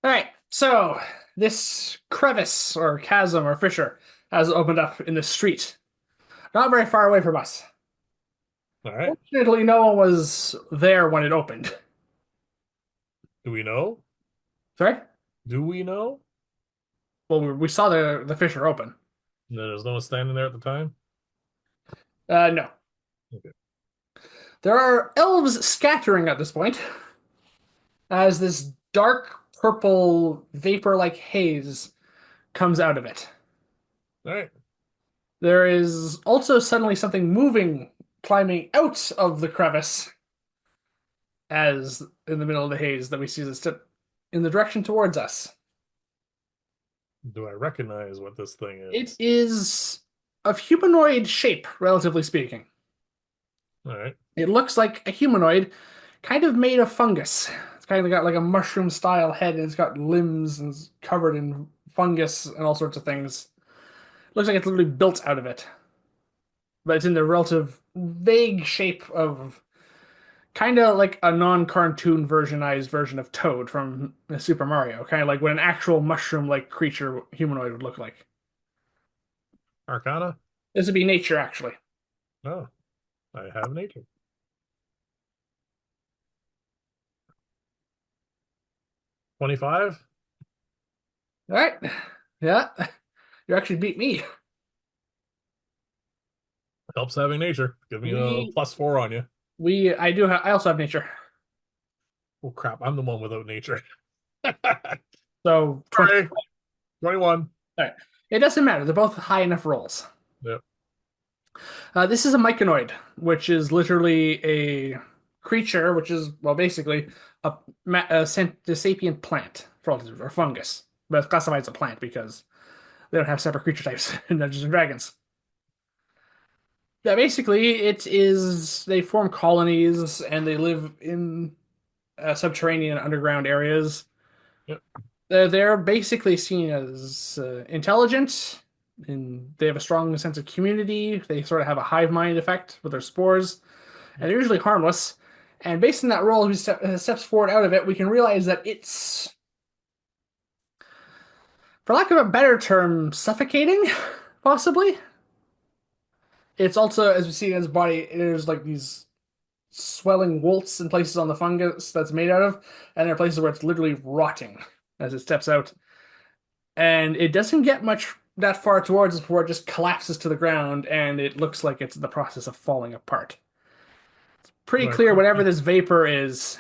All right, so this crevice or chasm or fissure has opened up in the street, not very far away from us. All right. Fortunately, no one was there when it opened. Do we know? Sorry? Do we know? Well, we saw the fissure open. There's no one standing there at the time? No. Okay. There are elves scattering at this point as this dark purple vapor-like haze comes out of it. All right. There is also suddenly something moving, climbing out of the crevice as in the middle of the haze that we see the step in the direction towards us. Do I recognize what this thing It is? is of humanoid shape, relatively speaking. All right. It looks like a humanoid, kind of made of fungus. It's kind of got like a mushroom style head and it's got limbs and it's covered in fungus and all sorts of things. Looks like it's literally built out of it. But it's in the relative vague shape of kind of like a non-cartoon versionized version of Toad from Super Mario, kind of like what an actual mushroom-like creature humanoid would look like. Arcana? This would be nature, actually. No, I have nature. 25 All right, yeah, you actually beat me. helps having nature. Give me a We +4 on you. I also have nature, Oh crap, I'm the one without nature. so 20. Sorry, 21. All right, it doesn't matter. They're both high enough rolls. Yep. This is a myconoid, which is literally a creature, which is well, basically a sapient plant, or fungus, but it's classified as a plant because they don't have separate creature types in Dungeons and Dragons. Yeah, basically, it is they form colonies and they live in subterranean underground areas. Yep. They're basically seen as intelligent, and they have a strong sense of community. They sort of have a hive mind effect with their spores, and they're usually harmless. And based on that role, who steps forward out of it, we can realize that it's, for lack of a better term, suffocating, possibly. It's also, as we see in his body, there's like these swelling wolts in places on the fungus that's made out of, and there are places where it's literally rotting as it steps out. And it doesn't get much that far towards us before it just collapses to the ground, and it looks like it's in the process of falling apart. Pretty Do I clear whatever this vapor is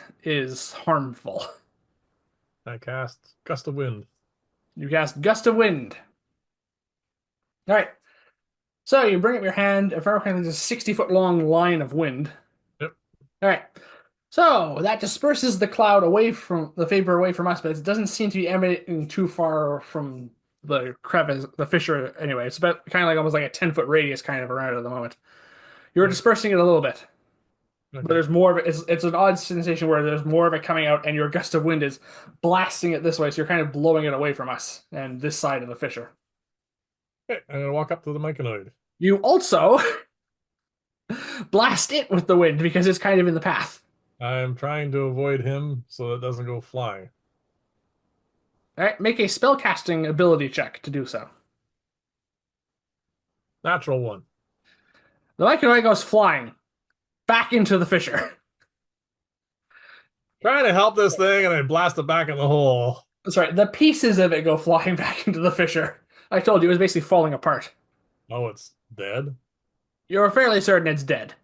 harmful. I cast gust of wind? You cast Gust of Wind. All right. So you bring up your hand. If there's a 60-foot long line of wind. Yep. All right. So that disperses the cloud away from the vapor away from us, but it doesn't seem to be emanating too far from the crevice, the fissure. Anyway, it's about kind of like almost like a 10-foot radius kind of around it at the moment. You're Yep. dispersing it a little bit, but Okay. there's more of it. It's an odd sensation where there's more of it coming out, and your gust of wind is blasting it this way, so you're kind of blowing it away from us and this side of the fissure. Okay. I'm gonna walk up to the myconoid. You also blast it with the wind because it's kind of in the path. I'm trying to avoid him so it doesn't go flying. All right, make a spellcasting ability check to do so. Natural one. The Lycanroid goes flying back into the fissure. Trying to help this thing and I blast it back in the hole. Sorry, the pieces of it go flying back into the fissure. I told you it was basically falling apart. Oh, it's dead? You're fairly certain it's dead.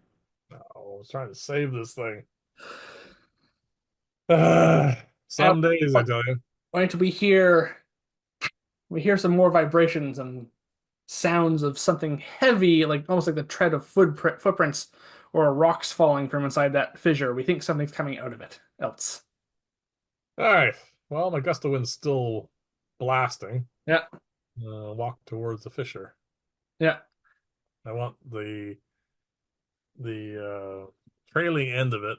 No, I was trying to save this thing. At Some days, I what tell you. point we hear some more vibrations and sounds of something heavy, like almost like the tread of footprints or rocks falling from inside that fissure. We think something's coming out of it else. All right. Well, my gust of wind's still blasting. Yeah, Walk towards the fissure. yeah, I want the trailing end of it,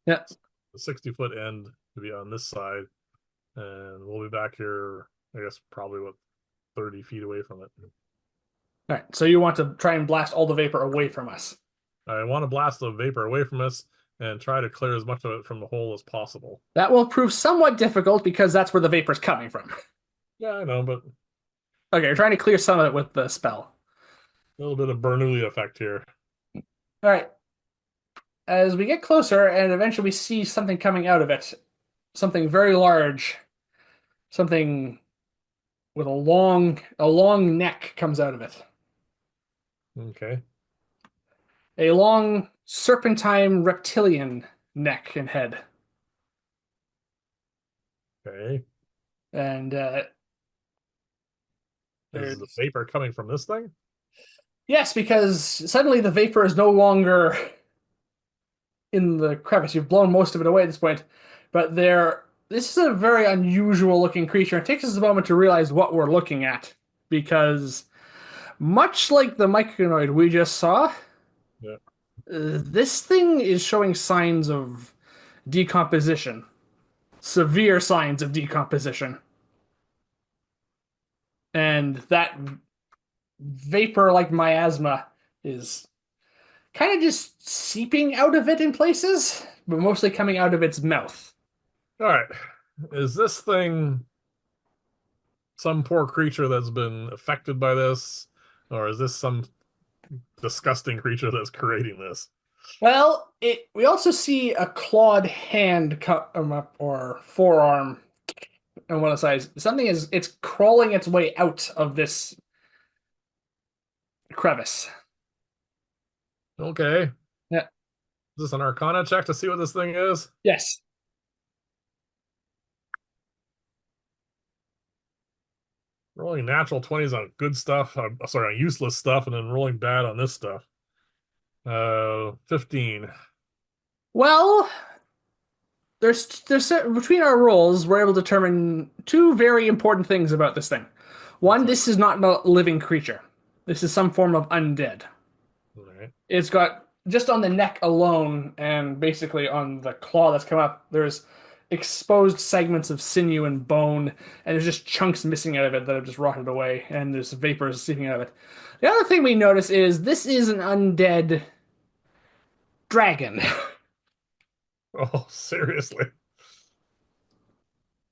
yeah. the 60-foot end, to be on this side, and we'll be back here. I guess probably what 30 feet away from it. All right, so you want to try and blast all the vapor away from us. I want to blast the vapor away from us and try to clear as much of it from the hole as possible. That will prove somewhat difficult because that's where the vapor's coming from. Yeah, I know, but Okay, you're trying to clear some of it with the spell. a little bit of Bernoulli effect here. All right. As we get closer and eventually we see something coming out of it, something very large, something with a long neck comes out of it. Okay. A long serpentine reptilian neck and head. Okay. And Is the there's vapor coming from this thing? yes, because suddenly the vapor is no longer in the crevice. You've blown most of it away at this point, but this is a very unusual looking creature. It takes us a moment to realize what we're looking at because much like the myconoid we just saw, Yeah. this thing is showing signs of decomposition, severe signs of decomposition. And that vapor like miasma is kind of just seeping out of it in places, but mostly coming out of its mouth. All right. Is this thing some poor creature that's been affected by this, or is this some disgusting creature that's creating this? Well, we also see a clawed hand come up or forearm on one side. It's crawling its way out of this crevice. Okay. Is Yeah. this an Arcana check to see what this thing is? Yes. Rolling natural 20s on good stuff. Sorry, on useless stuff, and then rolling bad on this stuff. 15. Well, between our rolls, we're able to determine two very important things about this thing. What's One, that? this is not a living creature. This is some form of undead. All right. It's got just on the neck alone, and basically on the claw that's come up, there's exposed segments of sinew and bone, and there's just chunks missing out of it that have just rotted away, and there's vapors seeping out of it. The other thing we notice is this is an undead dragon. Oh, seriously.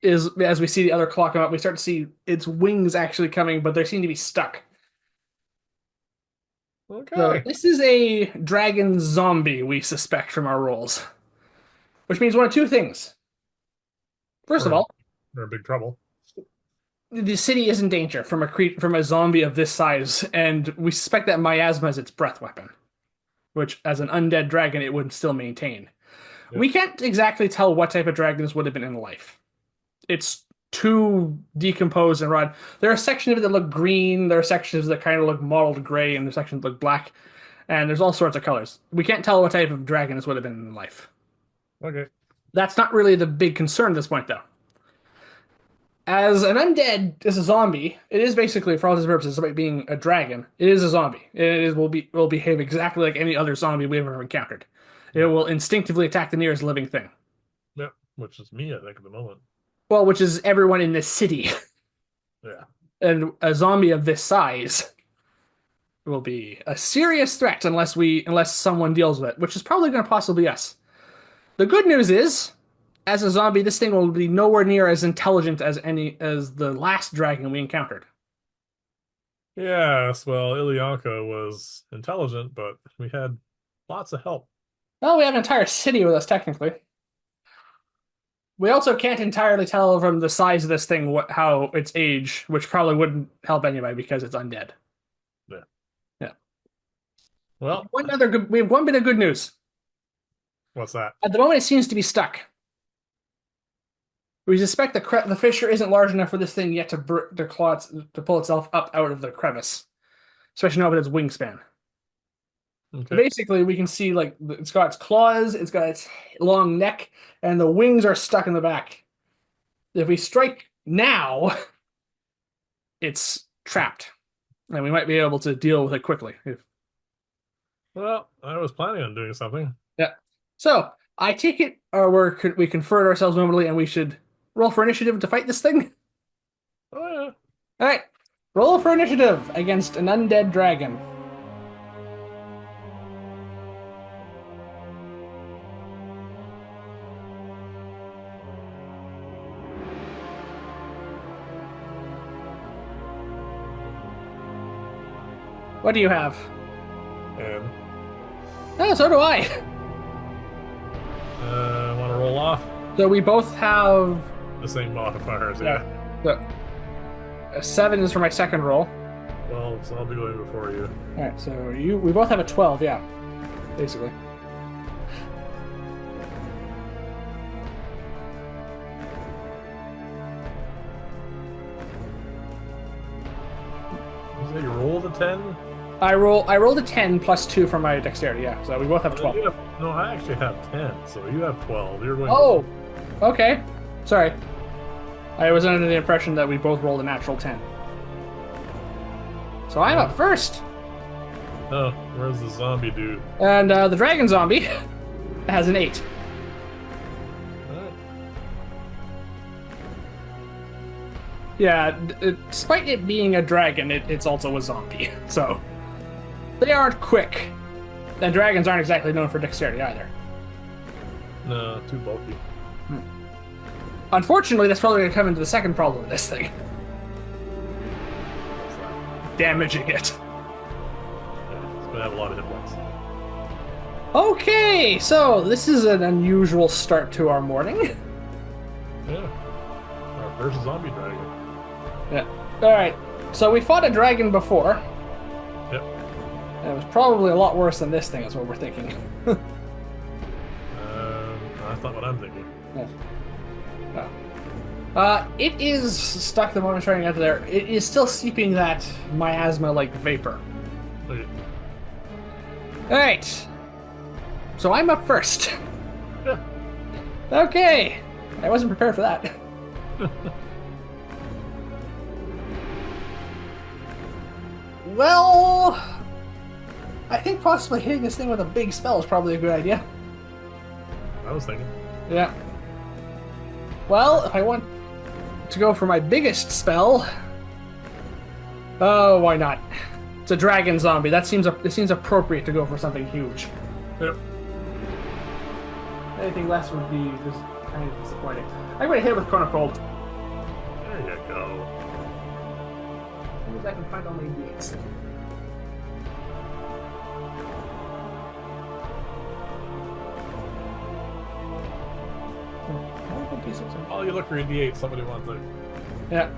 Is as we see the other claw come up, we start to see its wings actually coming, but they seem to be stuck. So Okay. this is a dragon zombie, we suspect from our rolls, which means one of two things. First We're of in, all, we're in big trouble. the city is in danger from a zombie of this size, and we suspect that miasma is its breath weapon, which, as an undead dragon, it would still maintain. Yeah. We can't exactly tell what type of dragon this would have been in life. It's too decomposed and rotted. There are sections of it that look green. There are sections that kind of look mottled gray, and there's sections that look black. And there's all sorts of colors. We can't tell what type of dragon this would have been in life. Okay. That's not really the big concern at this point, though. As an undead, as a zombie, it is basically, for all intents and purposes, despite being a dragon, it is a zombie. Will behave exactly like any other zombie we've ever encountered. It Yeah. will instinctively attack the nearest living thing. Yeah. Which is me, I think, at the moment. Well, which is everyone in this city. Yeah. And a zombie of this size will be a serious threat unless someone deals with it, which is probably going to possibly be us. The good news is, as a zombie, this thing will be nowhere near as intelligent as the last dragon we encountered. Yes. Well, Ilyanka was intelligent, but we had lots of help. Well, we have an entire city with us technically. We also can't entirely tell from the size of this thing how its age, which probably wouldn't help anybody because it's undead. Yeah. Yeah. Well, We have one bit of good news. what's that? At the moment, it seems to be stuck. We suspect the fissure isn't large enough for this thing yet to pull itself up out of the crevice, especially not with its wingspan. Okay. Basically, we can see like it's got its claws, it's got its long neck, and the wings are stuck in the back. If we strike now, it's trapped, and we might be able to deal with it quickly. Well, I was planning on doing something. Yeah. So I take it, we conferred ourselves momentally, and we should roll for initiative to fight this thing. Oh, yeah. All right, roll for initiative against an undead dragon. What do you have? And Oh, so do I. want to roll off So we both have. the same modifiers. Yeah. Yeah. So, a 7 is for my second roll. Well, so I'll be going before you. All right. So we both have a 12. Yeah. Basically. You say you rolled a 10? I rolled a 10 plus 2 for my dexterity. Yeah. So we both have 12. No, I actually have 10, so you have 12. You're going. Oh. Okay. Sorry. I was under the impression that we both rolled a natural 10. So I'm up first. Oh, where's the zombie dude? And the dragon zombie has an 8. Alright. Yeah, despite it being a dragon, it's also a zombie. So they aren't quick. And dragons aren't exactly known for dexterity either. No, too bulky. Unfortunately, that's probably going to come into the second problem of this thing. What's that? Damaging it. Yeah, it's gonna have a lot of hit points. Okay, so this is an unusual start to our morning. Yeah. Our first zombie dragon. Yeah. Alright, so we fought a dragon before. Yep. And it was probably a lot worse than this thing, is what we're thinking. That's not what I'm thinking. Yeah. It is stuck the moment trying to get there. It is still seeping that miasma-like vapor. Okay. Alright. So I'm up first. Yeah. Okay. I wasn't prepared for that. Well, I think possibly hitting this thing with a big spell is probably a good idea. I was thinking. Yeah. Well, if I want to go for my biggest spell, oh, why not? It's a dragon zombie. It seems appropriate to go for something huge. Yep. Anything less would be just kind of disappointing. I'm going to hit it with Cone of Cold. There you go. As soon as I can find all my d8s. Oh, you look for a D8. Somebody wants it. Yeah.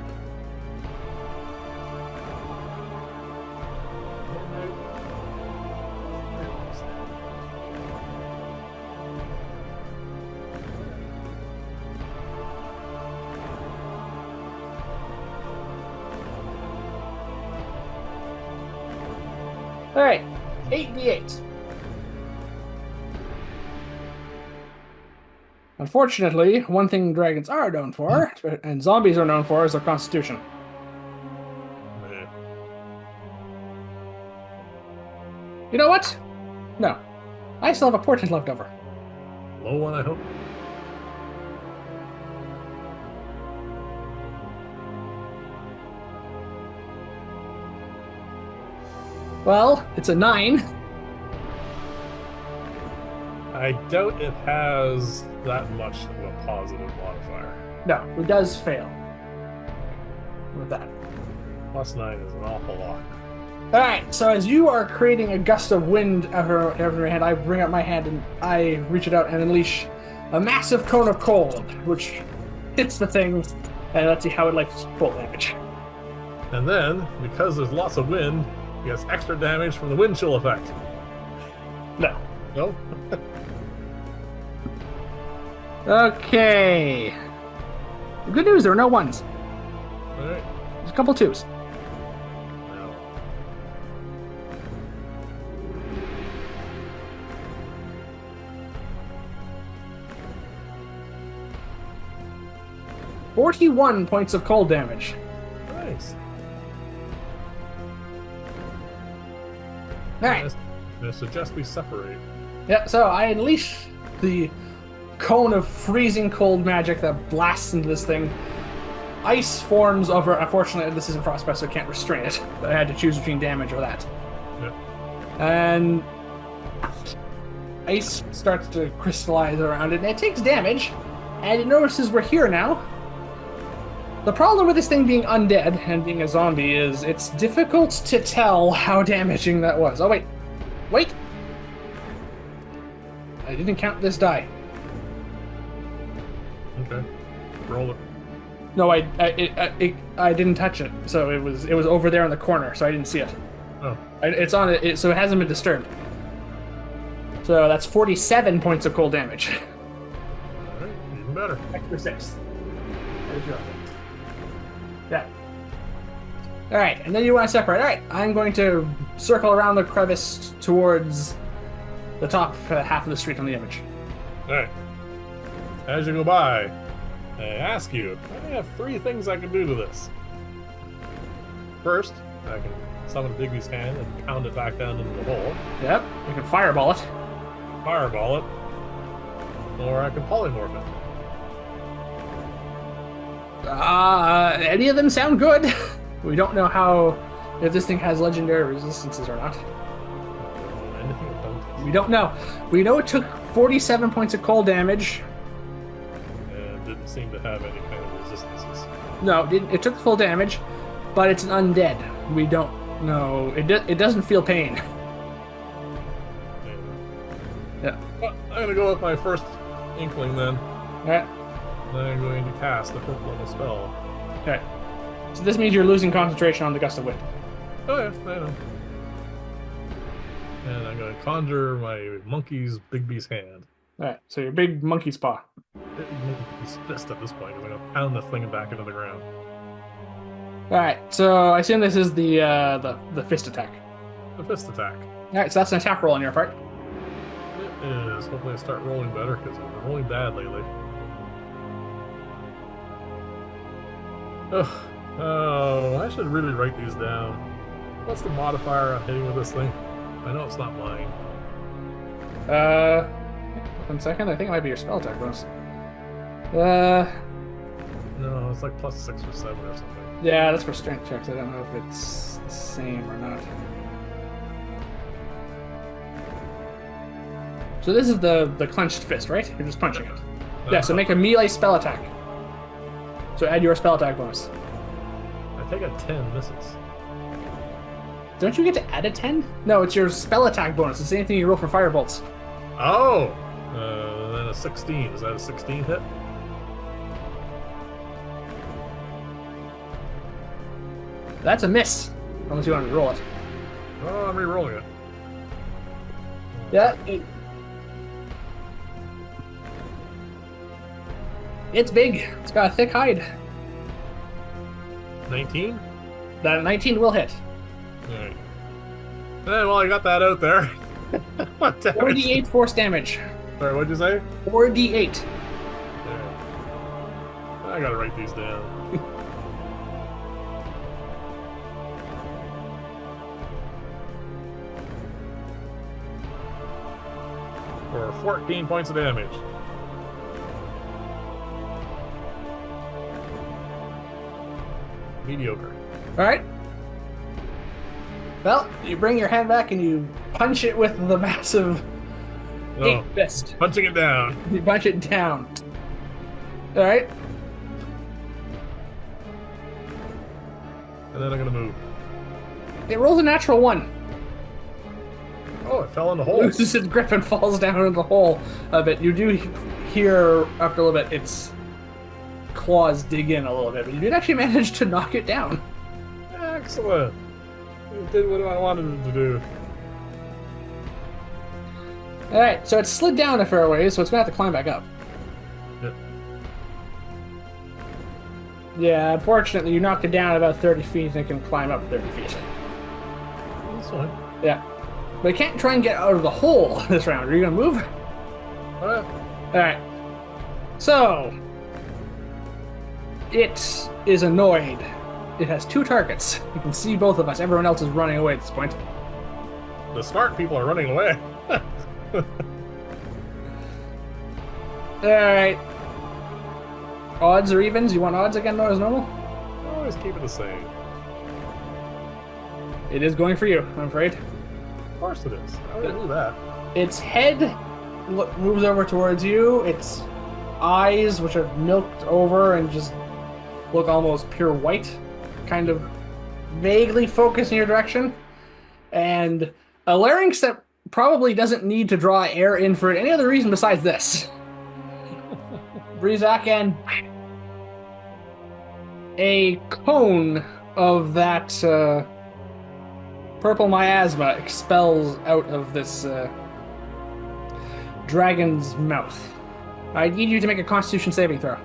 All right, 8d8. Unfortunately, one thing dragons are known for, and zombies are known for, is their constitution. Yeah. You know what? No. I still have a portent left over. Low one, I hope. Well, it's a 9. I doubt it has that much of a positive modifier. No, it does fail. With that. +9 is an awful lot. Alright, so as you are creating a gust of wind out of your hand, I bring up my hand and I reach it out and unleash a massive cone of cold, which hits the thing, and let's see how it likes full damage. And then, because there's lots of wind, it gets extra damage from the wind chill effect. No. No? Okay. The good news, there are no 1s. Alright. There's a couple 2s. No. "41 points of cold damage. Nice. Alright. I suggest we separate. Yeah, so I unleash the cone of freezing cold magic that blasts into this thing. Ice forms over. Unfortunately, this isn't frostbite, so I can't restrain it. But I had to choose between damage or that. Yep. And ice starts to crystallize around it, and it takes damage. And it notices we're here now. The problem with this thing being undead and being a zombie is it's difficult to tell how damaging that was. Oh, wait. Wait! I didn't count this die. Okay. Roll it. No, I didn't touch it, so it was over there in the corner, so I didn't see it. Oh. It's on it, so it hasn't been disturbed. So that's 47 points of cold damage. Alright, even better. Extra 6. There you go. Yeah. Alright, and then you want to separate. Alright, I'm going to circle around the crevice towards the top half of the street on the image. Alright. As you go by, I ask you, I have 3 things I can do to this. First, I can summon Bigby's hand and pound it back down into the hole. Yep, you can fireball it. Fireball it. Or I can polymorph it. Any of them sound good. We don't know if this thing has legendary resistances or not. We don't know. We know it took 47 points of cold damage. And didn't seem to have any kind of resistances. No, it took full damage, but it's an undead. We don't know. It doesn't feel pain. Yeah. Well, I'm going to go with my first inkling then. Alright. Then I'm going to cast the 5th level spell. Okay. So this means you're losing concentration on the gust of wind. Oh yeah, I know. And I'm going to conjure my monkey's Bigby's hand. Alright, so your big monkey's paw. Big monkey's fist at this point. I'm going to pound the thing back into the ground. Alright, so I assume this is the fist attack. The fist attack. Alright, so that's an attack roll on your part. It is. Hopefully I start rolling better because I've been rolling bad lately. Ugh. Oh, I should really write these down. What's the modifier I'm hitting with this thing? I know it's not mine. 1 second. I think it might be your spell attack bonus. No, it's like +6 or 7 or something. Yeah, that's for strength checks. I don't know if it's the same or not. So this is the clenched fist, right? You're just punching it. Yeah, so make a melee spell attack. So add your spell attack bonus. I take a 10 misses. Don't you get to add a 10? No, it's your spell attack bonus. It's the same thing you roll for firebolts. Oh! Then a 16. Is that a 16 hit? That's a miss. Unless you want to roll it. Oh, I'm re-rolling it. Yeah. It's big. It's got a thick hide. 19? That 19 will hit. Alright. Well, I got that out there. What damage? 4d8 force damage. Sorry, what'd you say? 4d8. There. I gotta write these down. For 14 points of damage. Mediocre. Alright. Well, you bring your hand back and you punch it with the massive Oh, fist. punching it down. You punch it down. Alright. And then I'm gonna move. It rolls a natural 1. Oh, it fell in the hole. Loses its grip and falls down into the hole a bit. You do hear, after a little bit, its claws dig in a little bit, but you did actually manage to knock it down. Excellent. It did what I wanted it to do. Alright, so it slid down a fair ways, so it's going to have to climb back up. Yep. Yeah, unfortunately, you knocked it down about 30 feet and it can climb up 30 feet. That's fine. Yeah. But it can't try and get out of the hole this round. Are you going to move? Alright. Alright. So, it is annoyed. It has 2 targets. You can see both of us. Everyone else is running away at this point. The smart people are running away. Alright. Odds or evens? You want odds again, though, as normal? Always keep it the same. It is going for you, I'm afraid. Of course it is. I already knew that. Its head moves over towards you. Its eyes, which have milked over and just look almost pure white, kind of vaguely focus in your direction, and a larynx that probably doesn't need to draw air in for any other reason besides this. Brizak, and a cone of that purple miasma expels out of this dragon's mouth. I need you to make a Constitution saving throw.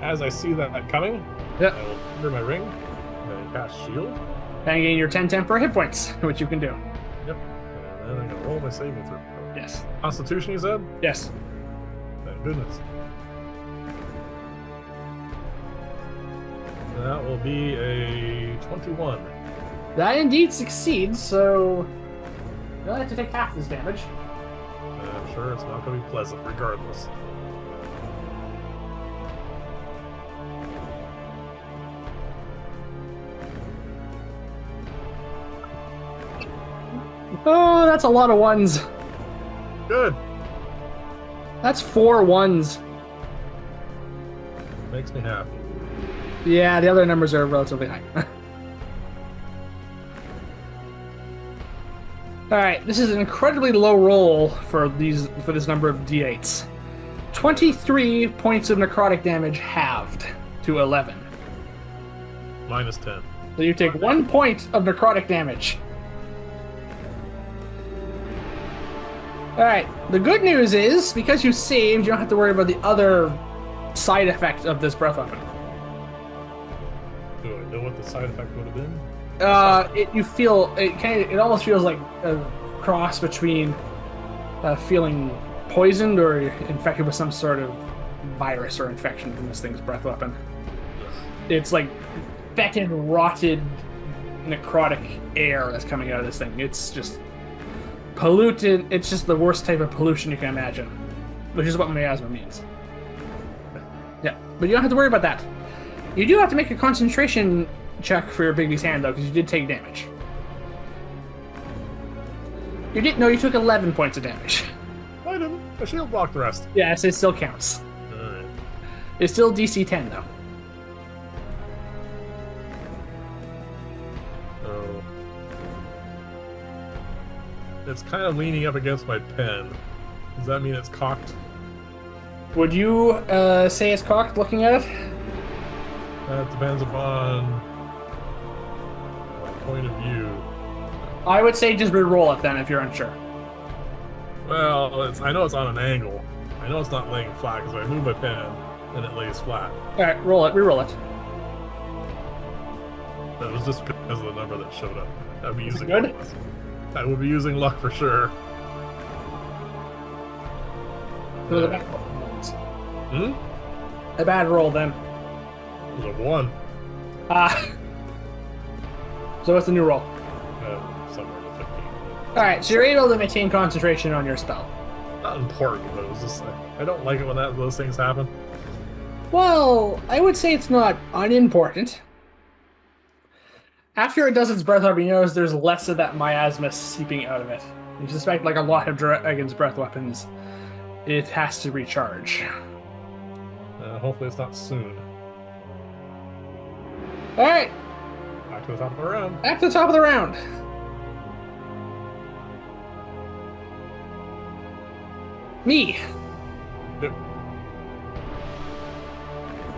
As I see that coming, Yep. I will enter my ring and cast shield. And gain your 10 temporary hit points, which you can do. Yep. And then I'm gonna roll my saving throw. Yes. Constitution, you said? Yes. Thank goodness. That will be a 21. That indeed succeeds, so you'll have to take half this damage. I'm sure it's not going to be pleasant regardless. Oh, that's a lot of ones. Good. That's 4 ones. Makes me happy. Yeah, the other numbers are relatively high. Alright, this is an incredibly low roll for this number of d8s. 23 points of necrotic damage halved to 11. Minus 10. So you take 1 point of necrotic damage. Alright, the good news is, because you saved, you don't have to worry about the other side effect of this breath weapon. Do I know what the side effect would have been? It almost feels like a cross between feeling poisoned or infected with some sort of virus or infection from this thing's breath weapon. It's like fetid, rotted, necrotic air that's coming out of this thing. It's just polluted. It's just the worst type of pollution you can imagine, which is what miasma means. Yeah, but you don't have to worry about that. You do have to make a concentration check for your Bigby's hand, though, because you did take damage. You took 11 points of damage. I didn't. I shield blocked the rest. Yes, it still counts. Alright. It's still DC 10, though. Oh. It's kind of leaning up against my pen. Does that mean it's cocked? Would you say it's cocked looking at it? That depends upon my point of view. I would say just re-roll it then if you're unsure. Well, I know it's on an angle. I know it's not laying flat because I move my pen and it lays flat. Alright, roll it, re-roll it. That was just because of the number that showed up. I'd be using good? luck. I would be using luck for sure. It was a bad roll. A bad roll then. It was a 1. So what's the new roll? Somewhere in the 15. Alright, so you're able to maintain concentration on your spell. Not important, but it was just I don't like it when those things happen. Well, I would say it's not unimportant. After it does its breath weapon, you notice there's less of that miasma seeping out of it. You suspect, like a lot of dragon's breath weapons, it has to recharge. Hopefully it's not soon. Alright, Back to the top of the round. back to the top of the round. Me. Yep.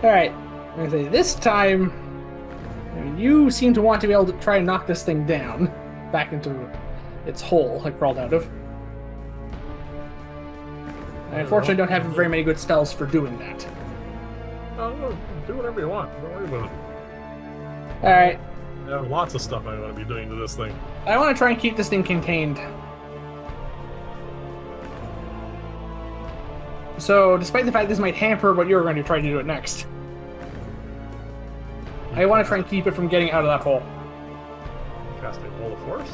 Alright, I'm gonna say this time, you seem to want to be able to try and knock this thing down back into its hole it crawled out of. I unfortunately don't have very many good spells for doing that. Oh, do whatever you want. Don't worry about it. Alright, I have lots of stuff I'm going to be doing to this thing. I want to try and keep this thing contained. So, despite the fact this might hamper what you're going to try to do it next, I want to try and keep it from getting out of that hole. Casting Wall of Force?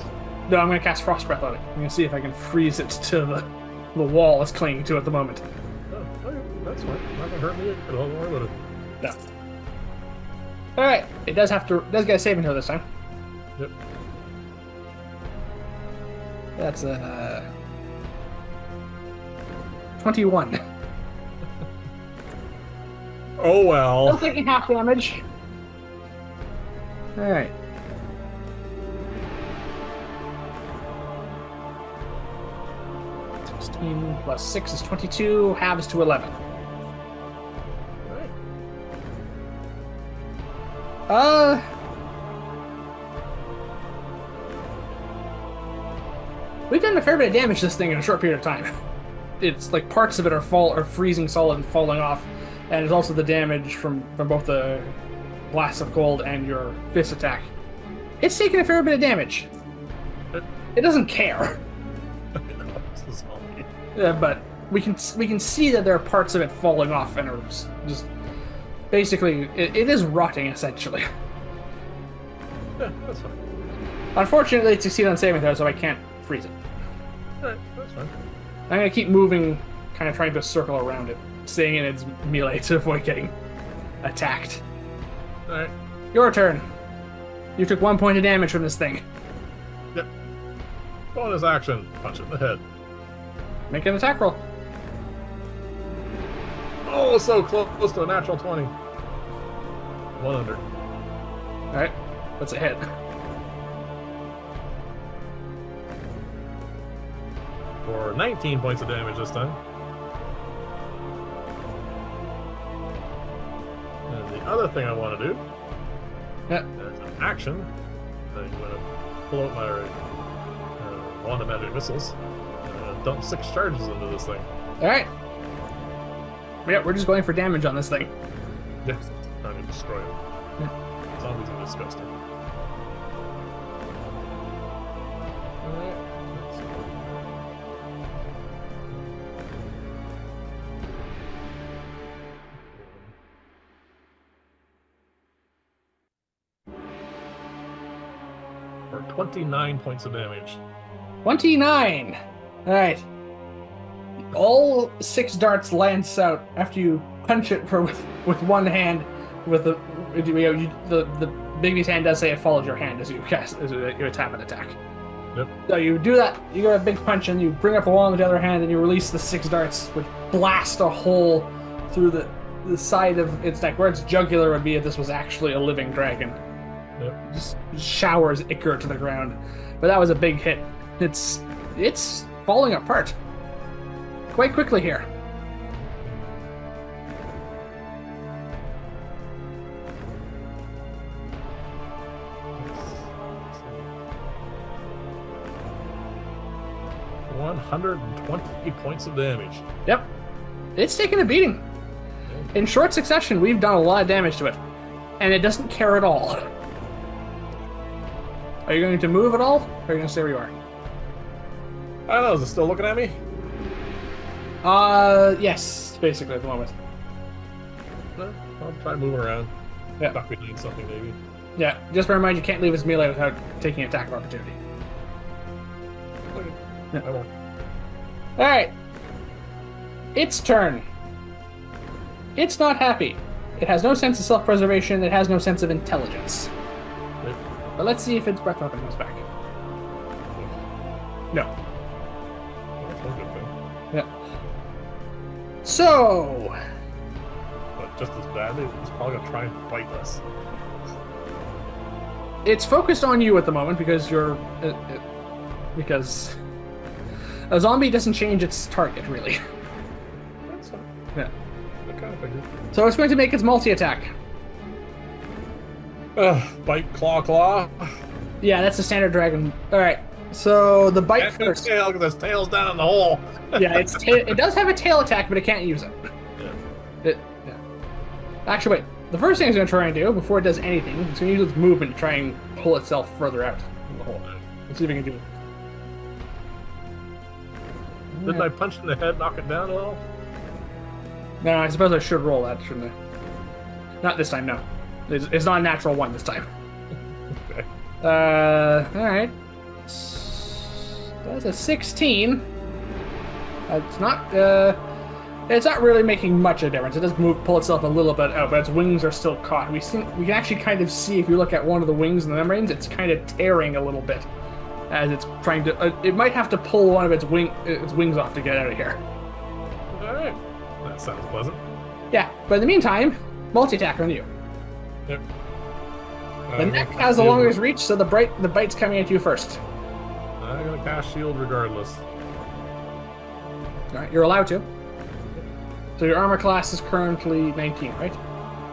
No, I'm going to cast Frost Breath on it. I'm going to see if I can freeze it to the wall it's clinging to at the moment. Oh, okay, that's fine. Not going to hurt me at all. Don't worry about it. No. Alright, it does get a saving throw this time. Yep. That's 21. Oh Still well. taking half damage. All right. 16 plus 6 is 22, halves to 11. Right. Uh, we've done a fair bit of damage to this thing in a short period of time. It's like parts of it are freezing solid and falling off, and it's also the damage from both the blast of cold and your fist attack. It's taking a fair bit of damage. It doesn't care. This is all me. But we can see that there are parts of it falling off and are just basically it is rotting essentially. Yeah, that's fine. Unfortunately, it succeeded on saving throw, so I can't freeze it. Alright, that's fine. I'm gonna keep moving, kind of trying to circle around it, staying in its melee to avoid getting attacked. Alright. Your turn. You took 1 point of damage from this thing. Yep. Bonus action. Punch it in the head. Make an attack roll. Oh, so close to a natural 20. One under. All right, that's a hit. For 19 points of damage this time. And the other thing I want to do, Yeah. as an action, I'm going to pull out my wand of magic missiles and dump 6 charges into this thing. All right. Yeah, we're just going for damage on this thing. Yeah, trying to destroy it. Yeah. Zombies are disgusting. Alright, let's see. For 29 points of damage. 29. All right. All 6 darts lance out after you punch it with one hand. With the the baby's hand does say it follows your hand as you tap and attack. Yep. So you do that. You go a big punch and you bring up a wand with the other hand and you release the 6 darts, which blast a hole through the side of its neck, where its jugular would be if this was actually a living dragon. Yep. Just showers ichor to the ground. But that was a big hit. It's falling apart quite quickly here. Let's see. 120 points of damage. Yep. It's taking a beating. In short succession, we've done a lot of damage to it. And it doesn't care at all. Are you going to move at all? Or are you going to stay where you are? I don't know, is it still looking at me? Yes, basically at the moment. No, I'll try moving around. Yeah. Duck behind something maybe. Yeah, just bear in mind you can't leave his melee without taking attack of opportunity. Okay. Yeah. I won't. Alright. Its turn. It's not happy. It has no sense of self-preservation, it has no sense of intelligence. Yep. But let's see if its breath weapon comes back. No. That's one good thing. Yeah. So, But just as badly, it's probably gonna try and bite us. it's focused on you at the moment because you're... because a zombie doesn't change its target, really. That's fine. Yeah. I kind of figured. So it's going to make its multi-attack. Bite, claw. Yeah, that's a standard dragon. Alright, so the bite Can't do first. tail because its tail's down in the hole. Yeah, it does have a tail attack, but it can't use it. Yeah. Yeah. Actually, wait. The first thing it's going to try and do, before it does anything, it's going to use its movement to try and pull itself further out from the hole. Let's see if it can do it. Didn't I punch it in the head, knock it down a little? No, I suppose I should roll that, shouldn't I? Not this time, no. It's not a natural 1 this time. Okay. Alright. That's a 16. It's not really making much of a difference. It does pull itself a little bit out, but its wings are still caught. We can actually kind of see, if you look at one of the wings in the membranes, it's kind of tearing a little bit as it's trying to. It might have to pull one of its wings off to get out of here. Alright. That sounds pleasant. Yeah, but in the meantime, Multi-attack on you. Yep. The neck has the longest reach, so the bite's coming at you first. I'm gonna cast shield regardless. All right, you're allowed to. So your armor class is currently 19, right?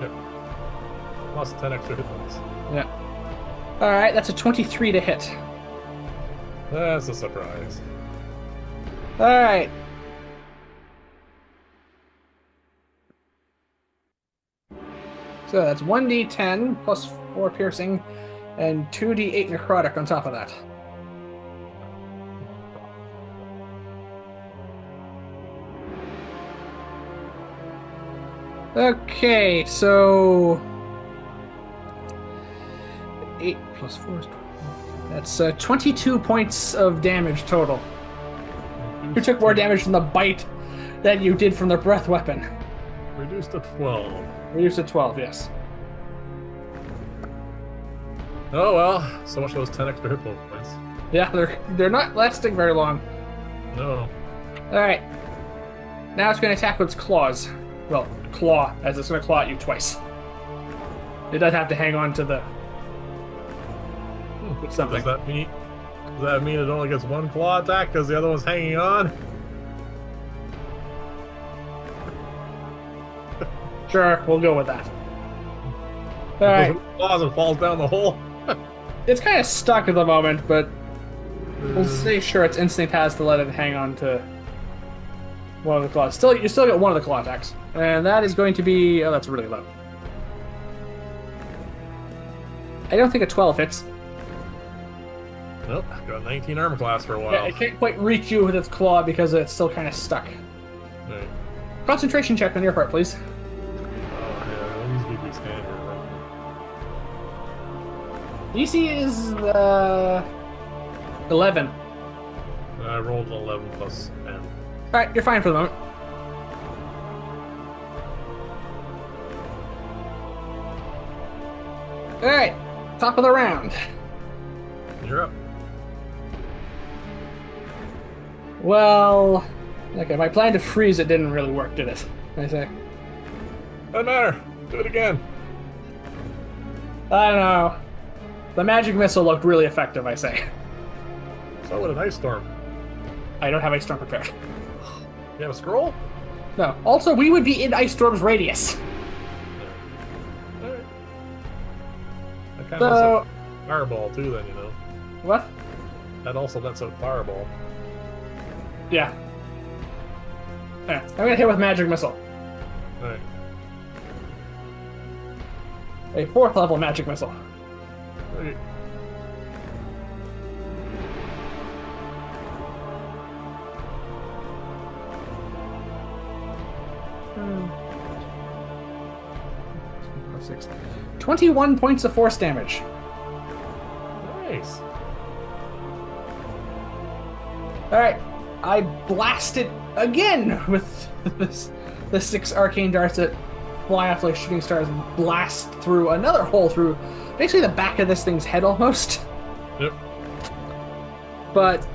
Yep. Plus 10 extra hit points. Yeah. All right, that's a 23 to hit. That's a surprise. All right. So that's 1d10 plus 4 piercing and 2d8 necrotic on top of that. Okay, so 8 plus 4 is 12. That's 22 points of damage total. You took more damage from the bite than you did from the breath weapon. Reduced to 12. Reduced to 12, yes. Oh well, so much for those 10 extra hit points. Yeah, they're not lasting very long. No. Alright. Now it's going to attack with its claws. Well, claw, as it's going to claw at you twice. It does have to hang on to the... something. Does that mean it only gets one claw attack because the other one's hanging on? Sure, we'll go with that. Alright. Claws and falls down the hole. It's kind of stuck at the moment, but we'll say sure its instinct has to let it hang on to one of the claws. You still get one of the claw attacks. And that is going to be... Oh, that's really low. I don't think a 12 hits. Nope, got 19 armor class for a while. Yeah, it can't quite reach you with its claw because it's still kind of stuck. Right. Concentration check on your part, please. Oh, yeah, these VP standard. DC is 11. I rolled an 11 plus 10. Alright, you're fine for the moment. Alright, top of the round. You're up. Well, okay, my plan to freeze it didn't really work, did it? I say. Doesn't matter. Do it again. I don't know. The magic missile looked really effective, I say. So would an ice storm. I don't have Ice Storm prepared. You have a scroll? No. Also, we would be in Ice Storm's radius. Alright. That kind of So... lets out fireball too, then, you know. What? That also lets out fireball. Yeah. Yeah, I'm gonna hit with magic missile. Alright. A 4th level magic missile. Okay. Six. 21 points of force damage. Nice. Alright, I blast it again with the 6 arcane darts that fly off like shooting stars and blast through another hole through basically the back of this thing's head almost. Yep. But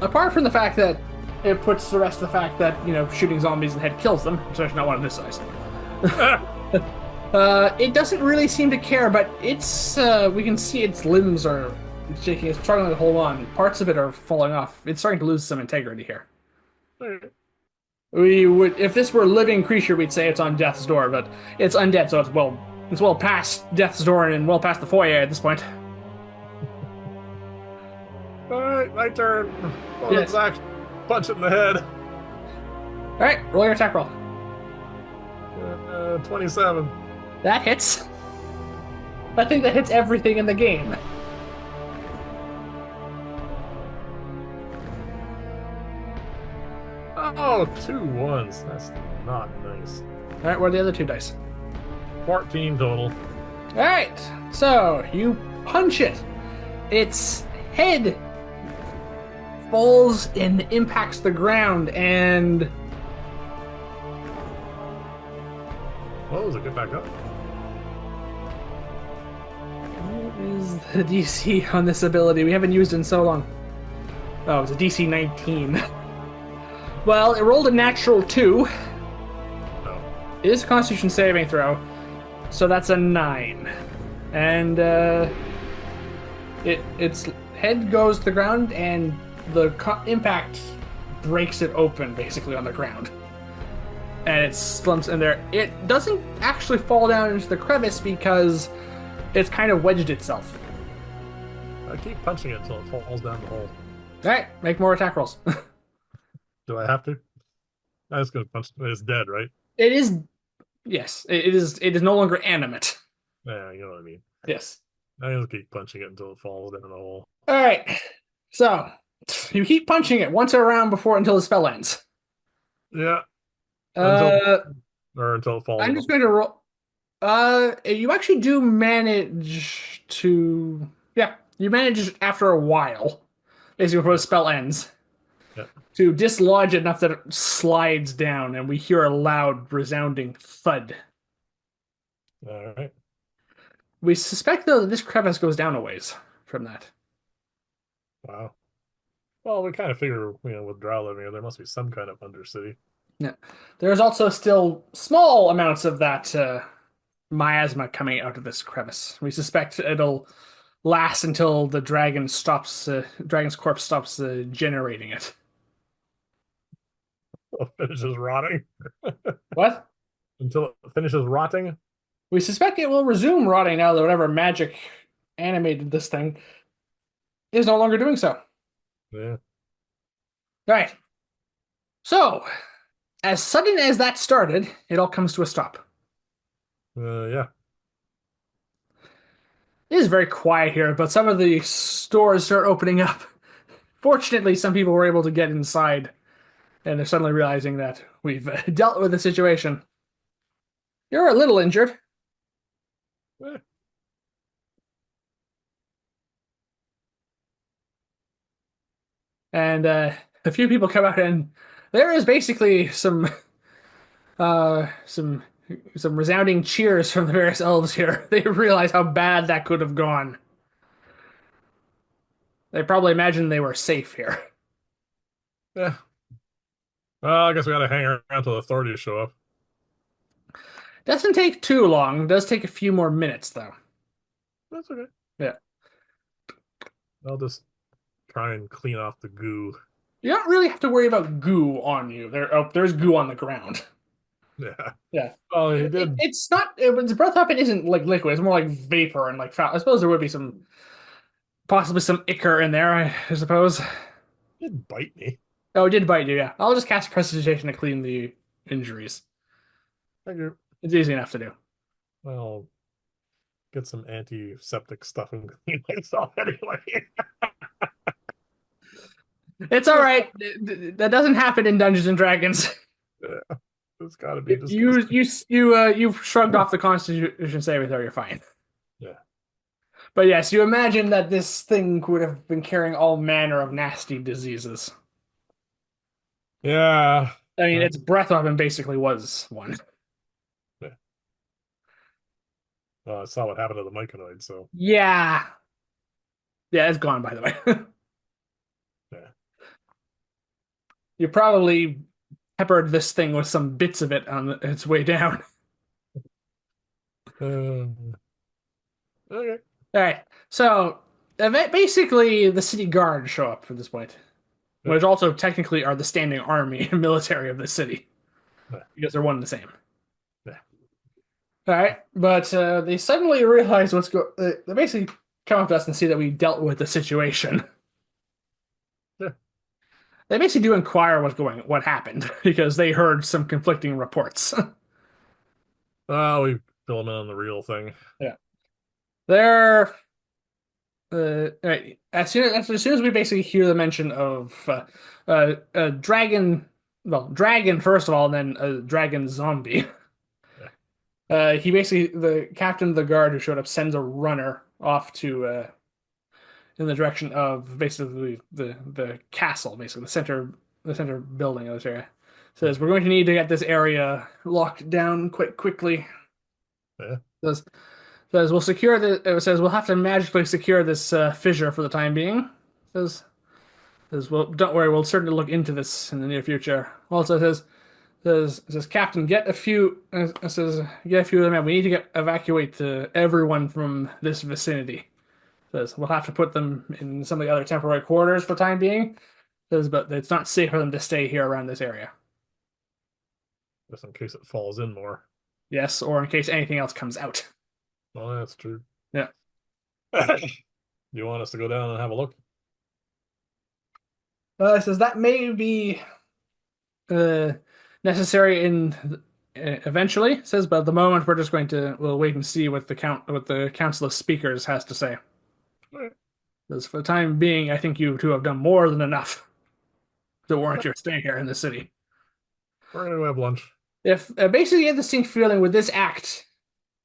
apart from the fact that it puts the rest of the fact that, you know, shooting zombies in the head kills them, especially not one of this size. It doesn't really seem to care, but it's we can see its limbs are shaking. It's struggling to hold on. Parts of it are falling off. It's starting to lose some integrity here. Alright. We would, if this were a living creature, we'd say it's on death's door, but it's undead, so it's well past death's door and well past the foyer at this point. Alright, my turn. Oh, Yes. back. Punch it in the head. All right, roll your attack roll. 27. That hits. I think that hits everything in the game. Oh, 2 ones. That's not nice. All right, what are the other 2 dice? 14 total. All right, so you punch it. Its head falls and impacts the ground, and Oh, does it get back up? what is the DC on this ability? We haven't used it in so long. Oh, it's a DC 19. Well, it rolled a natural 2. No. It is a Constitution saving throw, so that's a 9. And its head goes to the ground, and the impact breaks it open basically on the ground. And it slumps in there. It doesn't actually fall down into the crevice because it's kind of wedged itself. I keep punching it until it falls down the hole. All right, make more attack rolls. Do I have to? I'm just gonna punch. It's dead, right? It is, yes, it is. It is no longer animate. Yeah, you know what I mean. Yes. I just keep punching it until it falls down the hole. All right. So you keep punching it once around before until the spell ends. Yeah, until Uh, until it falls I'm in the just going to roll. You actually do manage to, yeah, you manage after a while, basically before the hole. spell ends, Yeah. to dislodge it enough that it slides down, and we hear a loud, resounding thud. All right. We suspect, though, that this crevice goes down a ways from that. Wow. Well, we kind of figure, with Drow living here, there must be some kind of undercity. Yeah. There's also still small amounts of that miasma coming out of this crevice. We suspect it'll last until the dragon's corpse stops generating it. It finishes rotting. What? Until it finishes rotting. We suspect it will resume rotting now that whatever magic animated this thing is no longer doing so. Yeah. Right. So, as sudden as that started, it all comes to a stop. Yeah. It is very quiet here, but some of the stores start opening up. Fortunately, some people were able to get inside, and they're suddenly realizing that we've dealt with the situation. You're a little injured. Eh, And a few people come out, and there is basically uh, some some resounding cheers from the various elves here. They realize how bad that could have gone. They probably imagined they were safe here. yeah. Well, I guess we gotta hang around until the authorities show up. Doesn't take too long. It does take a few more minutes, though. That's okay. Yeah. I'll just try and clean off the goo. You don't really have to worry about goo on you. There's goo on the ground. Yeah. Yeah. Well, he did It's not. Its breath weapon isn't like liquid. It's more like vapor and like foul. I suppose there would be possibly some ichor in there. I suppose. did bite me. Oh, it did bite you. Yeah. I'll just cast prestidigitation to clean the injuries. Thank you. It's easy enough to do. Well, get some antiseptic stuff and clean myself anyway. It's all right. That doesn't happen in Dungeons and Dragons. Yeah, it's got to be You disgusting. you've shrugged off the Constitution saving throw. You're fine. Yeah. But yes, you imagine that this thing would have been carrying all manner of nasty diseases. Yeah. I mean, its breath weapon basically was one. Yeah. Well, I saw what happened to the myconoid, so Yeah. Yeah, it's gone, by the way. yeah. You probably peppered this thing with some bits of it on its way down. Okay. All right. So, basically, the city guard show up at this point, Yeah. which also technically are the standing army and military of the city Yeah. because they're one and the same. Yeah. All right, but they suddenly realize they basically come up to us and see that we dealt with the situation. Yeah. They basically do inquire what happened because they heard some conflicting reports. Well, we fill them in on the real thing. Yeah, they're right, as soon as we basically hear the mention of a dragon, well, dragon first of all, and then a dragon zombie. Yeah. He basically the captain of the guard who showed up sends a runner off to in the direction of basically the castle, basically the center building of this area. Says we're going to need to get this area locked down quite quickly. Yeah. Says we'll secure the. It says we'll have to magically secure this fissure for the time being. Says well, don't worry, we'll certainly look into this in the near future. Also says Says Captain, get a few. It says get a few of them. We need to evacuate everyone from this vicinity. Says we'll have to put them in some of the other temporary quarters for the time being. Says but it's not safe for them to stay here around this area. Just in case it falls in more. Yes, or in case anything else comes out. Well, that's true. Yeah. You want us to go down and have a look? It says that may be uh, necessary in eventually. It says, but at the moment we're just going to we'll wait and see what the Council of Speakers has to say. All right. Because for the time being, I think you two have done more than enough to warrant your stay here in the city. We're gonna go have lunch. If basically you have the distinct feeling with this act,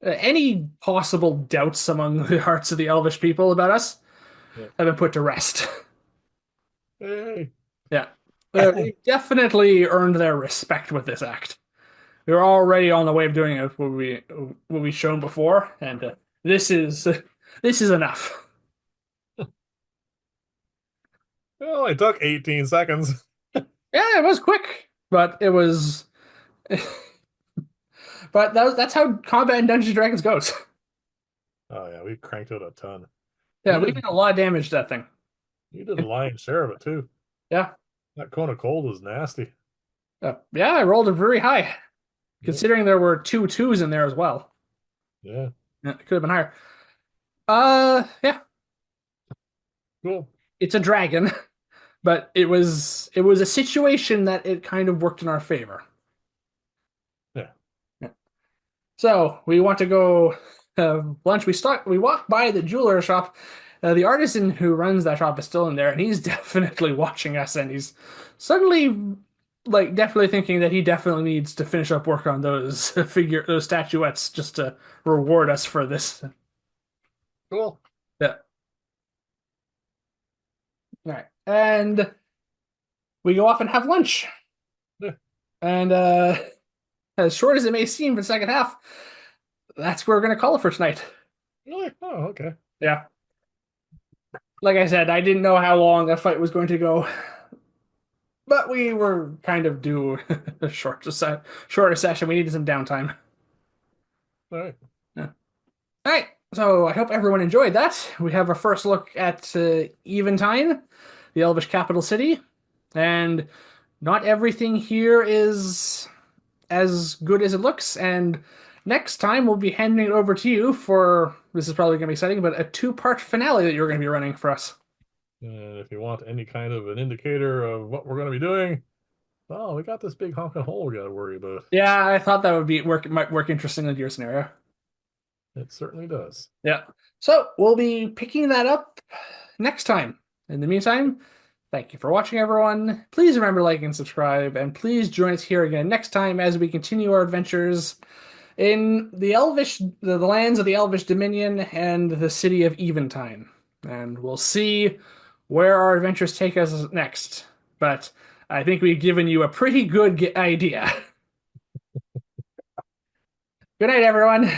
any possible doubts among the hearts of the Elvish people about us Yeah. have been put to rest. Hey. Yeah. We definitely earned their respect with this act. We were already on the way of doing it what we shown before, and this is this is enough. Well, it took 18 seconds. Yeah, it was quick, but it was. But that's how combat in Dungeons and Dragons goes. Oh yeah, we cranked out a ton. Yeah, You we did did a lot of damage to that thing. you did a lion's share of it too. Yeah, That cone of cold was nasty. yeah, I rolled it very high, Yep. considering there were two twos in there as well. Yeah. Yeah, it could have been higher. Yeah, Cool. it's a dragon, but it was a situation that it kind of worked in our favor. Yeah. Yeah. So we want to go lunch. We walk by the jeweler shop. The artisan who runs that shop is still in there, and he's definitely watching us, and he's suddenly definitely thinking that he definitely needs to finish up work on those statuettes just to reward us for this. Cool. Yeah. All right. And we go off and have lunch. Yeah. And as short as it may seem for the second half, that's where we're gonna call it for tonight. Really? Oh, okay. Yeah. Like I said, I didn't know how long that fight was going to go, but we were kind of due a shorter session. We needed some downtime. All right. Yeah. All right. So I hope everyone enjoyed that. We have our first look at Eventine, the Elvish capital city, and not everything here is as good as it looks. And next time we'll be handing it over to you for this is probably going to be exciting, but a two-part finale that you're going to be running for us. And if you want any kind of an indicator of what we're going to be doing, oh, we got this big honking hole we got to worry about. Yeah, I thought that would be work might work interesting in your scenario. It certainly does. Yeah. So we'll be picking that up next time. In the meantime, thank you for watching, everyone. Please remember to like and subscribe, and please join us here again next time as we continue our adventures in the lands of the Elvish Dominion and the city of Eventine. And we'll see where our adventures take us next. But I think we've given you a pretty good idea. Good night, everyone.